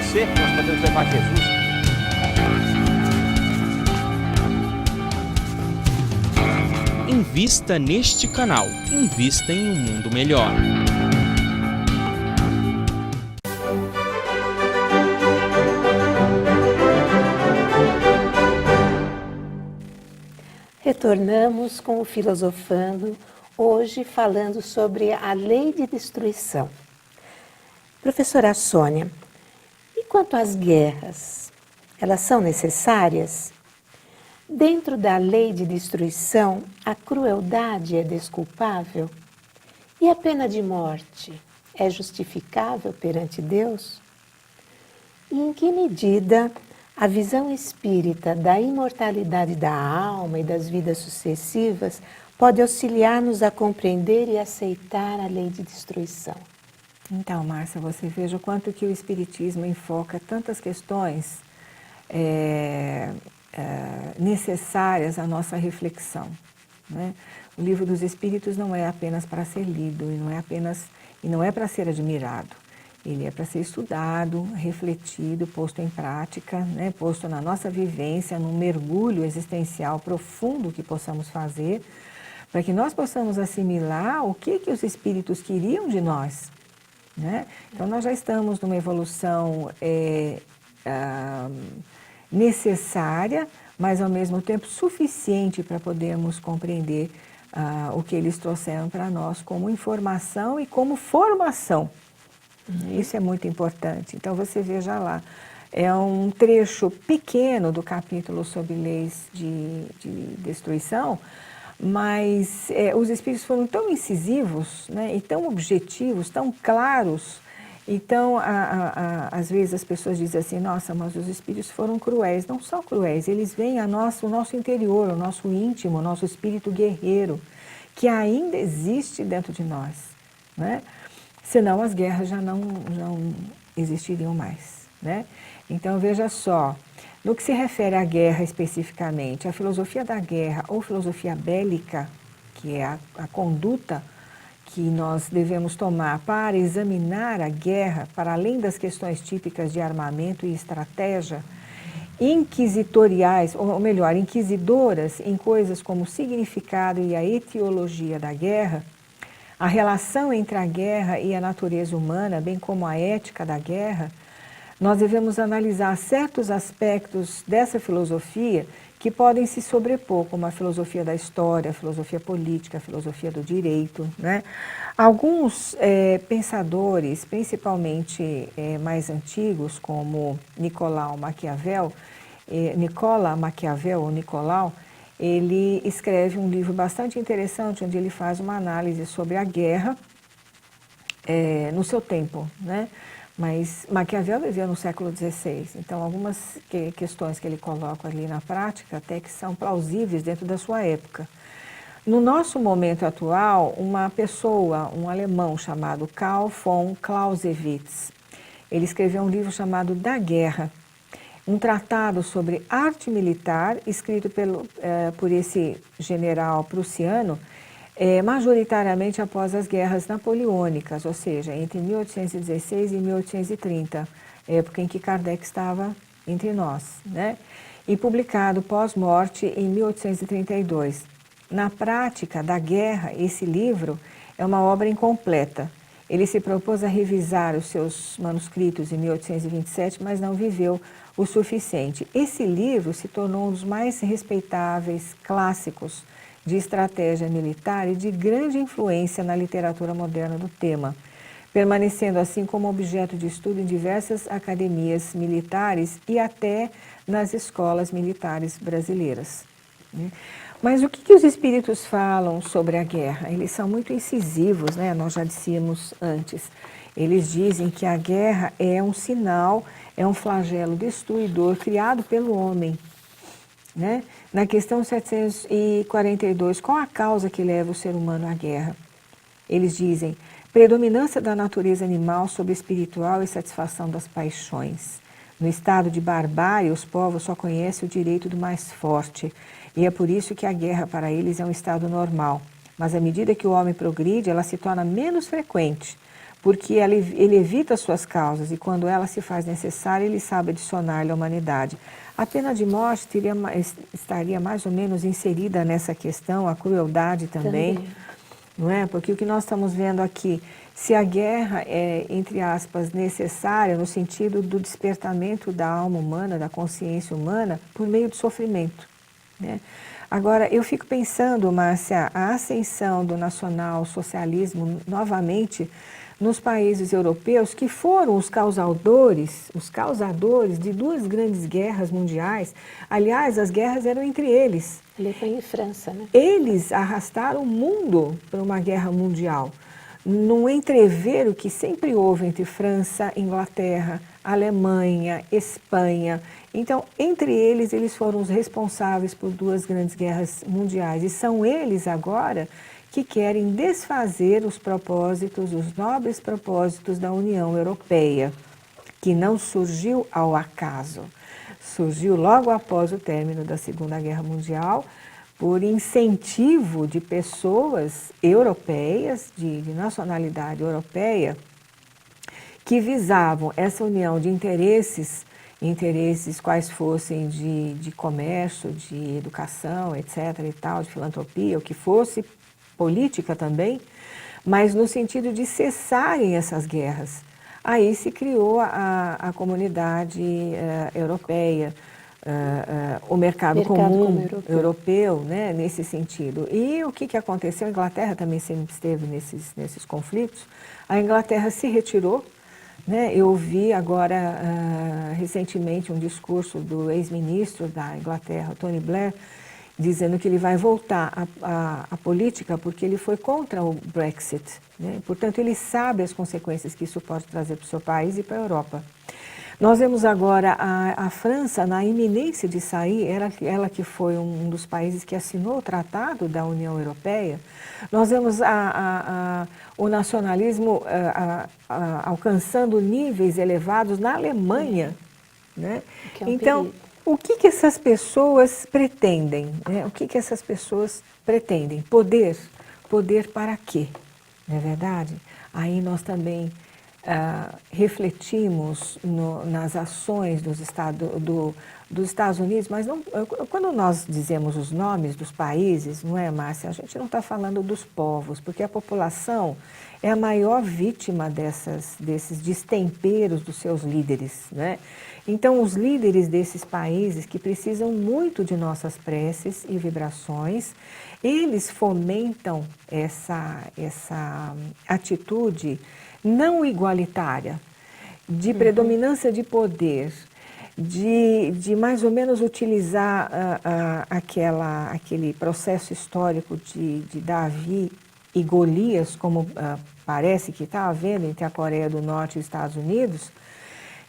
você que nós podemos levar Jesus. Invista neste canal. Invista em um mundo melhor. Retornamos com o Filosofando, hoje falando sobre a lei de destruição. Professora Sônia, e quanto às guerras? Elas são necessárias? Dentro da lei de destruição, a crueldade é desculpável? E a pena de morte é justificável perante Deus? E em que medida a visão espírita da imortalidade da alma e das vidas sucessivas pode auxiliar-nos a compreender e aceitar a lei de destruição? Então, Márcia, você veja o quanto que o Espiritismo enfoca tantas questões necessárias à nossa reflexão, né? O Livro dos Espíritos não é apenas para ser lido e não é para ser admirado. Ele é para ser estudado, refletido, posto em prática, né? Posto na nossa vivência, num mergulho existencial profundo que possamos fazer, para que nós possamos assimilar o que os espíritos queriam de nós, né? Então, nós já estamos numa evolução necessária, mas ao mesmo tempo suficiente para podermos compreender o que eles trouxeram para nós como informação e como formação. Isso é muito importante. Então, você veja lá, é um trecho pequeno do capítulo sobre leis de destruição, mas os espíritos foram tão incisivos, né, e tão objetivos, tão claros. Então, às vezes as pessoas dizem assim, nossa, mas os espíritos foram cruéis. Não são cruéis, eles veem o nosso interior, o nosso íntimo, o nosso espírito guerreiro, que ainda existe dentro de nós, né? Senão as guerras já não existiriam mais, né? Então, veja só, no que se refere à guerra especificamente, a filosofia da guerra ou filosofia bélica, que é a conduta que nós devemos tomar para examinar a guerra, para além das questões típicas de armamento e estratégia, inquisitoriais, ou melhor, inquisidoras em coisas como o significado e a etiologia da guerra, a relação entre a guerra e a natureza humana, bem como a ética da guerra, nós devemos analisar certos aspectos dessa filosofia que podem se sobrepor, como a filosofia da história, a filosofia política, a filosofia do direito, né? Alguns pensadores, principalmente mais antigos, como Nicolau Maquiavel, ele escreve um livro bastante interessante, onde ele faz uma análise sobre a guerra no seu tempo, né? Mas Maquiavel viveu no século XVI, então algumas questões que ele coloca ali na prática até que são plausíveis dentro da sua época. No nosso momento atual, uma pessoa, um alemão chamado Karl von Clausewitz, ele escreveu um livro chamado Da Guerra, um tratado sobre arte militar, escrito por esse general prussiano, majoritariamente após as guerras napoleônicas, ou seja, entre 1816 e 1830, época em que Kardec estava entre nós, né? E publicado pós-morte em 1832. Na prática da guerra, esse livro é uma obra incompleta. Ele se propôs a revisar os seus manuscritos em 1827, mas não viveu o suficiente. Esse livro se tornou um dos mais respeitáveis clássicos de estratégia militar e de grande influência na literatura moderna do tema, permanecendo assim como objeto de estudo em diversas academias militares e até nas escolas militares brasileiras. Mas o que os espíritos falam sobre a guerra? Eles são muito incisivos, né? Nós já dissemos antes. Eles dizem que a guerra é um sinal, é um flagelo destruidor criado pelo homem, né? Na questão 742, qual a causa que leva o ser humano à guerra? Eles dizem, predominância da natureza animal sobre a espiritual e satisfação das paixões. No estado de barbárie, os povos só conhecem o direito do mais forte, e é por isso que a guerra para eles é um estado normal. Mas à medida que o homem progride, ela se torna menos frequente, porque ele evita suas causas e quando ela se faz necessária, ele sabe adicionar-lhe à humanidade. A pena de morte estaria mais ou menos inserida nessa questão, a crueldade também, não é? Porque o que nós estamos vendo aqui, se a guerra é, entre aspas, necessária no sentido do despertamento da alma humana, da consciência humana, por meio do sofrimento, né? Agora, eu fico pensando, Márcia, a ascensão do nacional-socialismo novamente nos países europeus, que foram os causadores de duas grandes guerras mundiais. Aliás, as guerras eram entre eles. Alemanha e França, né? Eles arrastaram o mundo para uma guerra mundial. Num entrevero que sempre houve entre França, Inglaterra, Alemanha, Espanha. Então, entre eles, eles foram os responsáveis por duas grandes guerras mundiais. E são eles agora que querem desfazer os propósitos, os nobres propósitos da União Europeia, que não surgiu ao acaso. Surgiu logo após o término da Segunda Guerra Mundial, por incentivo de pessoas europeias, de nacionalidade europeia, que visavam essa união de interesses quais fossem de comércio, de educação, etc. e tal, de filantropia, o que fosse, política também, mas no sentido de cessarem essas guerras. Aí se criou a comunidade europeia, o mercado comum europeu, né, nesse sentido. E o que aconteceu? A Inglaterra também sempre esteve nesses conflitos. A Inglaterra se retirou, né? Eu ouvi agora, recentemente, um discurso do ex-ministro da Inglaterra, Tony Blair, dizendo que ele vai voltar à política porque ele foi contra o Brexit, né? Portanto, ele sabe as consequências que isso pode trazer para o seu país e para a Europa. Nós vemos agora a França na iminência de sair, ela que foi um dos países que assinou o Tratado da União Europeia. Nós vemos o nacionalismo alcançando níveis elevados na Alemanha, né? Então, perigo. O que essas pessoas pretendem, né? O que essas pessoas pretendem? Poder. Poder para quê? Não é verdade? Aí nós também refletimos nas ações dos Estados Unidos, mas não, quando nós dizemos os nomes dos países, não é, Márcia? A gente não está falando dos povos, porque a população é a maior vítima desses destemperos dos seus líderes, né? Então, os líderes desses países que precisam muito de nossas preces e vibrações, eles fomentam essa atitude não igualitária, de predominância de poder, de mais ou menos utilizar aquele processo histórico de Davi e Golias, como parece que está havendo entre a Coreia do Norte e os Estados Unidos,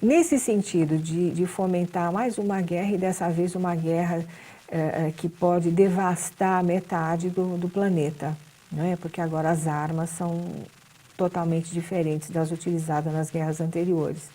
nesse sentido de fomentar mais uma guerra, e dessa vez uma guerra que pode devastar metade do planeta, não é? Porque agora as armas são totalmente diferentes das utilizadas nas guerras anteriores.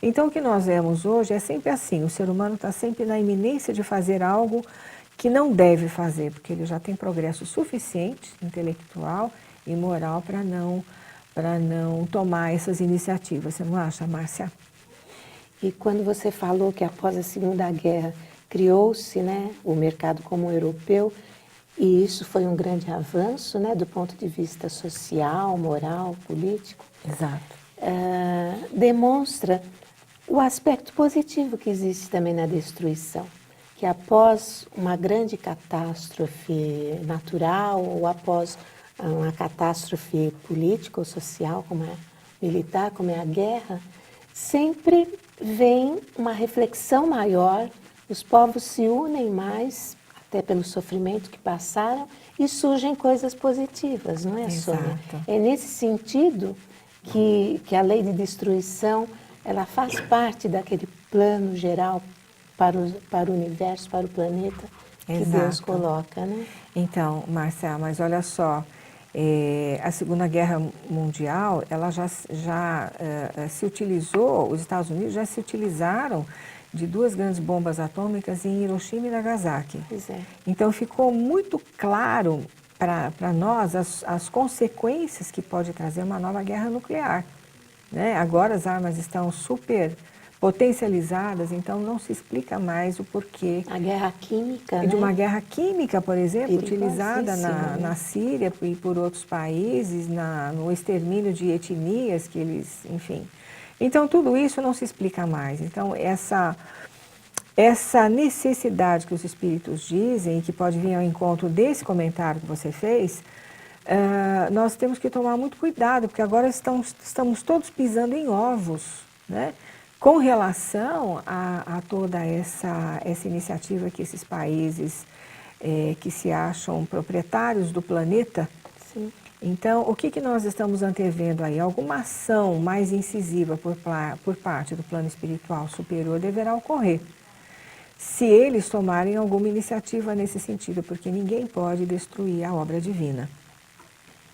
Então, o que nós vemos hoje é sempre assim, o ser humano está sempre na iminência de fazer algo que não deve fazer, porque ele já tem progresso suficiente, intelectual e moral, para não tomar essas iniciativas. Você não acha, Márcia? E quando você falou que após a Segunda Guerra criou-se, né, o mercado comum europeu, e isso foi um grande avanço, né, do ponto de vista social, moral, político. Exato. Demonstra o aspecto positivo que existe também na destruição, que após uma grande catástrofe natural ou após uma catástrofe política ou social, como é militar, como é a guerra, sempre vem uma reflexão maior, os povos se unem mais, até pelo sofrimento que passaram, e surgem coisas positivas, não é, Sônia? É nesse sentido que a lei de destruição, ela faz parte daquele plano geral para o universo, para o planeta, que Deus coloca, né? Então, Márcia, mas olha só, a Segunda Guerra Mundial, ela já se utilizou, os Estados Unidos já se utilizaram de duas grandes bombas atômicas em Hiroshima e Nagasaki. Pois é. Então ficou muito claro para nós as consequências que pode trazer uma nova guerra nuclear, né? Agora as armas estão super potencializadas, então não se explica mais o porquê. A guerra química, De né? uma guerra química, por exemplo, utilizada Perigosíssima, né? na Síria e por outros países, no extermínio de etnias que eles, enfim. Então tudo isso não se explica mais. Então essa necessidade que os espíritos dizem, e que pode vir ao encontro desse comentário que você fez, nós temos que tomar muito cuidado, porque agora estamos todos pisando em ovos, né? Com relação a toda essa iniciativa que esses países que se acham proprietários do planeta. Sim. Então, o que nós estamos antevendo aí? Alguma ação mais incisiva por parte do plano espiritual superior deverá ocorrer, se eles tomarem alguma iniciativa nesse sentido, porque ninguém pode destruir a obra divina.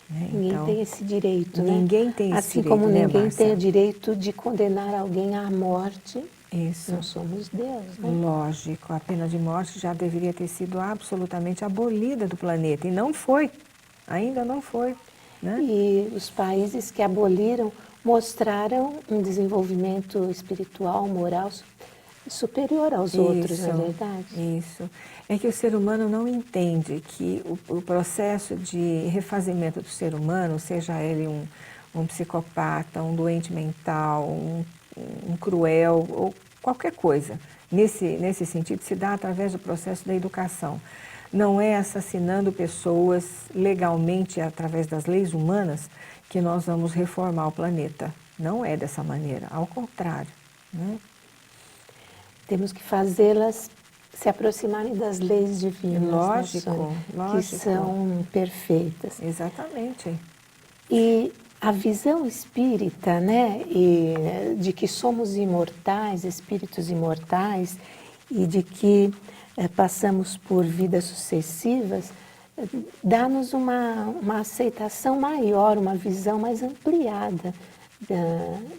Né? Ninguém Então, tem esse direito, né? ninguém tem esse assim direito, como né, ninguém Márcia? tem o direito de condenar alguém à morte, Isso. não somos Deus, né? Lógico, a pena de morte já deveria ter sido absolutamente abolida do planeta, e não foi, ainda não foi. Né? E os países que aboliram mostraram um desenvolvimento espiritual, moral superior aos outros, não é verdade? Isso. É que o ser humano não entende que o processo de refazimento do ser humano, seja ele um psicopata, um doente mental, um cruel, ou qualquer coisa, nesse sentido, se dá através do processo da educação. Não é assassinando pessoas legalmente através das leis humanas que nós vamos reformar o planeta. Não é dessa maneira, ao contrário. Né? Temos que fazê-las se aproximarem das leis divinas, Lógico, né, Sônia? lógico. Que são perfeitas. Exatamente. E a visão espírita, né, de que somos imortais, espíritos imortais, e de que passamos por vidas sucessivas, dá-nos uma aceitação maior, uma visão mais ampliada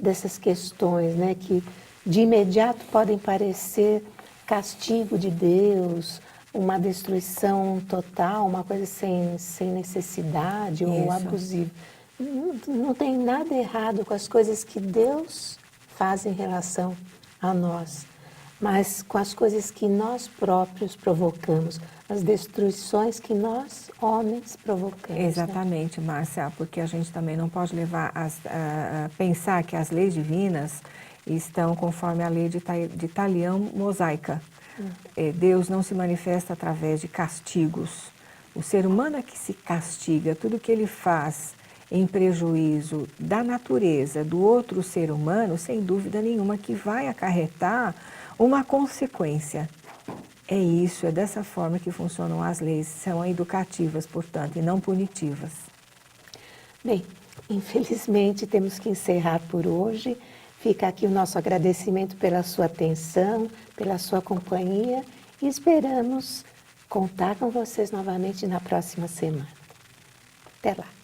dessas questões, né, que de imediato podem parecer castigo de Deus, uma destruição total, uma coisa sem necessidade ou abusiva. Não tem nada errado com as coisas que Deus faz em relação a nós, mas com as coisas que nós próprios provocamos, as destruições que nós, homens, provocamos. Exatamente, né? Márcia, porque a gente também não pode levar a pensar que as leis divinas estão conforme a lei de Talião mosaica. Deus não se manifesta através de castigos. O ser humano é que se castiga, tudo que ele faz em prejuízo da natureza, do outro ser humano, sem dúvida nenhuma que vai acarretar uma consequência. É isso, é dessa forma que funcionam as leis, são educativas, portanto, e não punitivas. Bem, infelizmente temos que encerrar por hoje. Fica aqui o nosso agradecimento pela sua atenção, pela sua companhia e esperamos contar com vocês novamente na próxima semana. Até lá!